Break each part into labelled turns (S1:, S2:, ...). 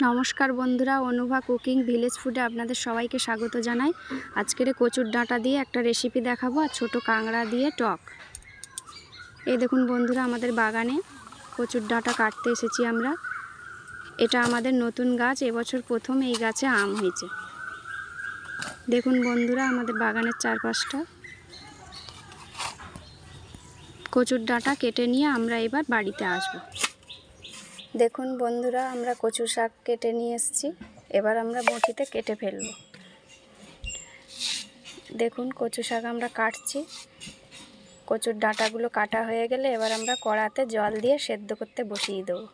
S1: নমস্কার বন্ধুরা, Anubha cooking village ফুডে আপনাদের সবাইকে স্বাগত জানাই। আজকের কচুর ডাঁটা দিয়ে একটা রেসিপি দেখাবো, আর ছোটো কাঁকড়া দিয়ে টক। এই দেখুন বন্ধুরা, আমাদের বাগানে কচুর ডাঁটা কাটতে এসেছি আমরা। এটা আমাদের নতুন গাছ, এবছর প্রথম এই গাছে আম হয়েছে। দেখুন বন্ধুরা, আমাদের বাগানের চারপাশটা। কচুর ডাঁটা কেটে নিয়ে আমরা এবার বাড়িতে আসব। দেখুন বন্ধুরা, আমরা কচু শাক কেটে নিয়ে এসেছি, এবার আমরা বঁটিতে কেটে ফেলব। দেখুন কচু শাক আমরা কাটছি। কচুর ডাঁটাগুলো কাটা হয়ে গেলে এবার আমরা কড়াতে জল দিয়ে সেদ্ধ করতে বসিয়ে দেবো।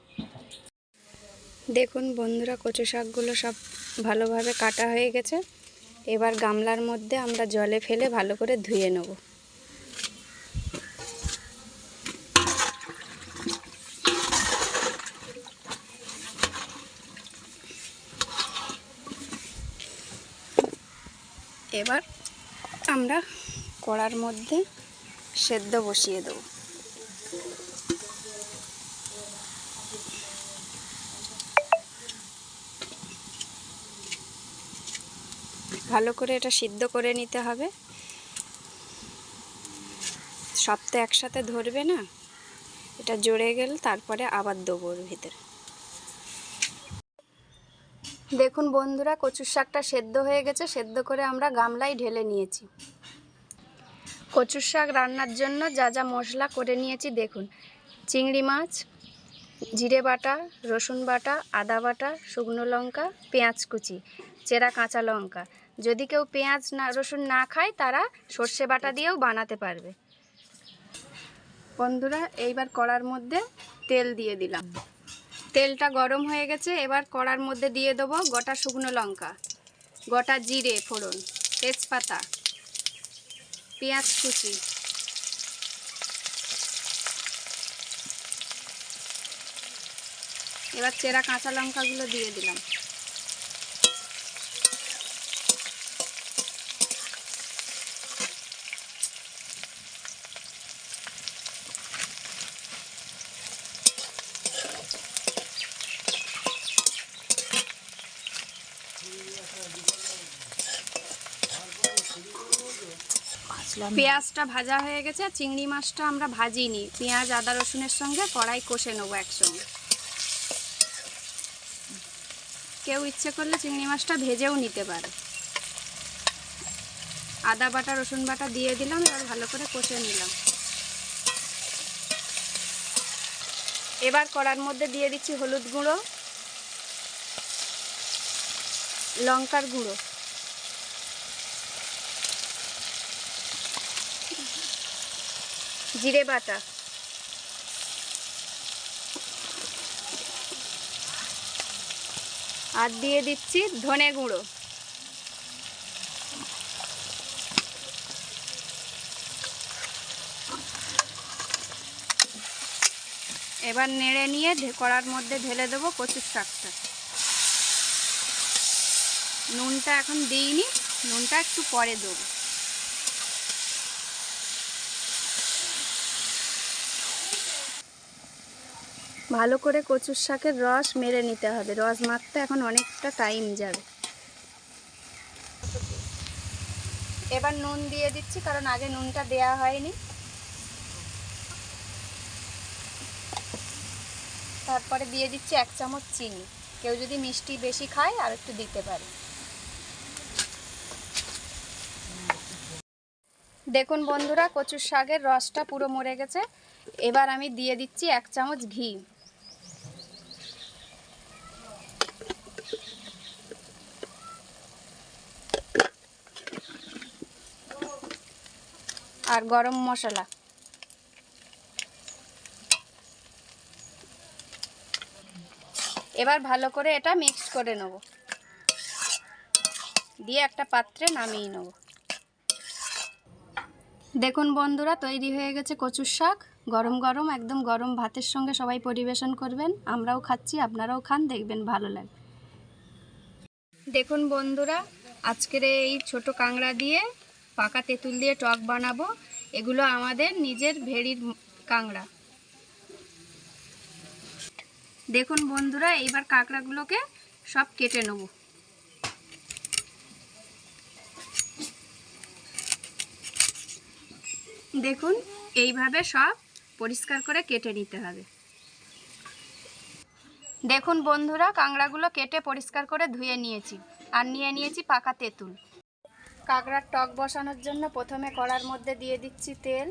S1: দেখুন বন্ধুরা, কচু শাকগুলো সব ভালোভাবে কাটা হয়ে গেছে। এবার গামলার মধ্যে আমরা জলে ফেলে ভালো করে ধুয়ে নেব। এবার আমরা কড়ার মধ্যে সেদ্ধ বসিয়ে দেব। ভালো করে এটা সিদ্ধ করে নিতে হবে, সব তো একসাথে ধরবে না, এটা জড়ে গেলে তারপরে আবার দেবো ওর ভিতরে। দেখুন বন্ধুরা, কচুর শাকটা সেদ্ধ হয়ে গেছে। সেদ্ধ করে আমরা গামলায় ঢেলে নিয়েছি। কচুর শাক রান্নার জন্য যা যা মশলা করে নিয়েছি দেখুন: চিংড়ি মাছ, জিরে বাটা, রসুন বাটা, আদা বাটা, শুকনো লঙ্কা, পেঁয়াজ কুচি, চেরা কাঁচা লঙ্কা। যদি কেউ পেঁয়াজ না রসুন না খায় তারা সর্ষে বাটা দিয়েও বানাতে পারবে। বন্ধুরা, এইবার কড়ার মধ্যে তেল দিয়ে দিলাম। তেলটা গরম হয়ে গেছে। এবার কড়ার মধ্যে দিয়ে দেবো গোটা শুকনো লঙ্কা, গোটা জিরে ফোড়ন, তেজপাতা, পেঁয়াজ কুচি, এবার চেরা কাঁচা লঙ্কাগুলো দিয়ে দিলাম। পেঁয়াজটা ভাজা হয়ে গেছে। চিংড়ি মাছটা আমরা ভাজিনি, পেঁয়াজ আদা রসুনের সঙ্গে কড়াই কষে নেবো একসঙ্গে। কেউ ইচ্ছে করলে চিংড়ি মাছটা ভেজেও নিতে পারে। আদা বাটা রসুন বাটা দিয়ে দিলাম, এবার ভালো করে কষে নিলাম। এবার কড়ার মধ্যে দিয়ে দিচ্ছি হলুদ গুঁড়ো, লঙ্কার গুঁড়ো, জিরে বাটা, আর দিয়ে দিচ্ছি ধনে গুঁড়ো। এবার নেড়ে নিয়ে কড়ার মধ্যে ঢেলে দেবো কচুর শাকটা। নুনটা এখন দিইনি, নুনটা একটু পরে দেবো। ভালো করে কচুর শাকের রস মেরে নিতে হবে। রস মারতে এখন অনেকটা টাইম যাবে। এবার নুন দিয়ে দিচ্ছি, কারণ আগে নুনটা দেয়া হয়নি। তারপরে দিয়ে দিচ্ছি 1 চামচ চিনি। কেউ যদি মিষ্টি বেশি খায় আর একটু দিতে পারে। দেখুন বন্ধুরা, কচুর শাকের রসটা পুরো মরে গেছে। এবার আমি দিয়ে দিচ্ছি 1 চামচ ঘি। আর গরম মশলা। এবার ভালো করে এটা মিক্স করে নেব, দিয়ে একটা পাত্রে নামিয়ে নেব। দেখুন বন্ধুরা, তৈরি হয়ে গেছে কচুর শাক। গরম গরম, একদম গরম ভাতের সঙ্গে সবাই পরিবেশন করবেন। আমরাও খাচ্ছি, আপনারাও খান, দেখবেন ভালো লাগে। দেখুন বন্ধুরা, আজকের এই ছোট কাঁকড়া দিয়ে পাকা তেঁতুল দিয়ে টক বানাবো। এগুলো আমাদের নিজের ভেড়ির কাঁকড়া। দেখুন বন্ধুরা, এইবার কাঁকড়াগুলোকে সব কেটে নেব। দেখুন এইভাবে সব পরিষ্কার করে কেটে নিতে হবে। দেখুন বন্ধুরা, কাঁকড়াগুলো কেটে পরিষ্কার করে ধুয়ে নিয়েছি। আর নিয়ে নিয়েছি পাকা তেঁতুল। কাঁকড়ার টক বসানোর জন্য প্রথমে কড়ার মধ্যে দিয়ে দিচ্ছি তেল।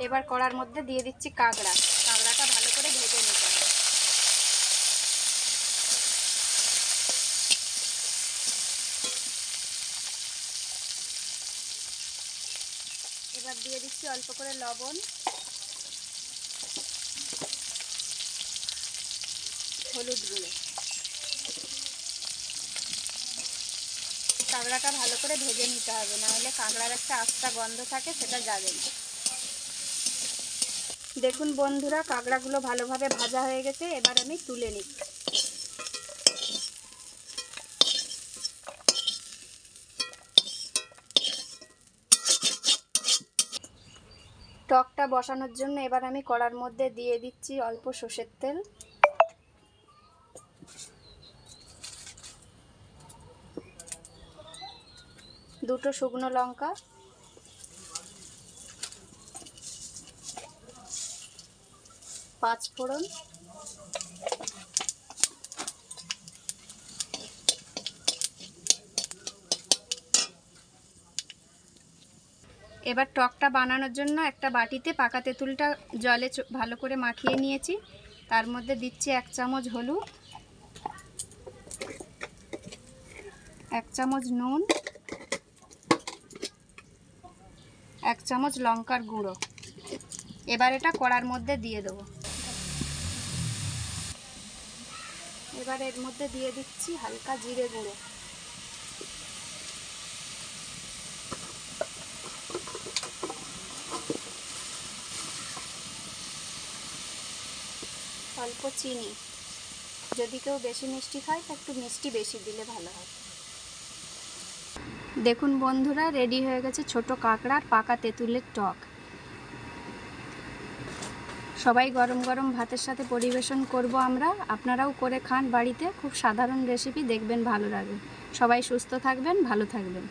S1: এবার কড়ার মধ্যে দিয়ে দিচ্ছি কাঁকড়াটা ভালো করে ভেজে নিতে হবে। এবার দিয়ে দিচ্ছি অল্প করে লবণ, হলুদ গুঁড়ো। কাঁকড়াটা ভালো করে ভেজে নিতে হবে, নাহলে কাঁকড়ার একটা আস্তা গন্ধ থাকে, সেটা যাবে না। দেখুন বন্ধুরা, কাঁকড়াগুলো ভালোভাবে ভাজা হয়ে গেছে। এবার আমি তুলে নিচ্ছি। টকটা বসানোর জন্য এবার আমি কড়ার মধ্যে দিয়ে দিচ্ছি অল্প সর্ষের তেল, দুটো শুকনো লঙ্কা, পাঁচ ফোড়ন, এবার টকটা বানানোর জন্য একটা বাটিতে পাকা তেঁতুলটা জলে ভালো করে মাখিয়ে নিয়েছি। তার মধ্যে দিচ্ছি 1 চামচ হলুদ, 1 চামচ নুন, 1 চামচ লঙ্কার গুঁড়ো। এবার এটা কড়ার মধ্যে দিয়ে দেবো। এবার এর মধ্যে দিয়ে দিচ্ছি হালকা জিরে গুঁড়ো, অল্প চিনি। যদি কেউ বেশি মিষ্টি খায় তা একটু মিষ্টি বেশি দিলে ভালো হয়। দেখুন বন্ধুরা, রেডি হয়ে গেছে ছোট কাঁকড়ার পাকা তেঁতুলের টক। সবাই গরম গরম ভাতের সাথে পরিবেশন করব আমরা। আপনারাও করে খান বাড়িতে, খুব সাধারণ রেসিপি, দেখবেন ভালো লাগবে। সবাই সুস্থ থাকবেন, ভালো থাকবেন।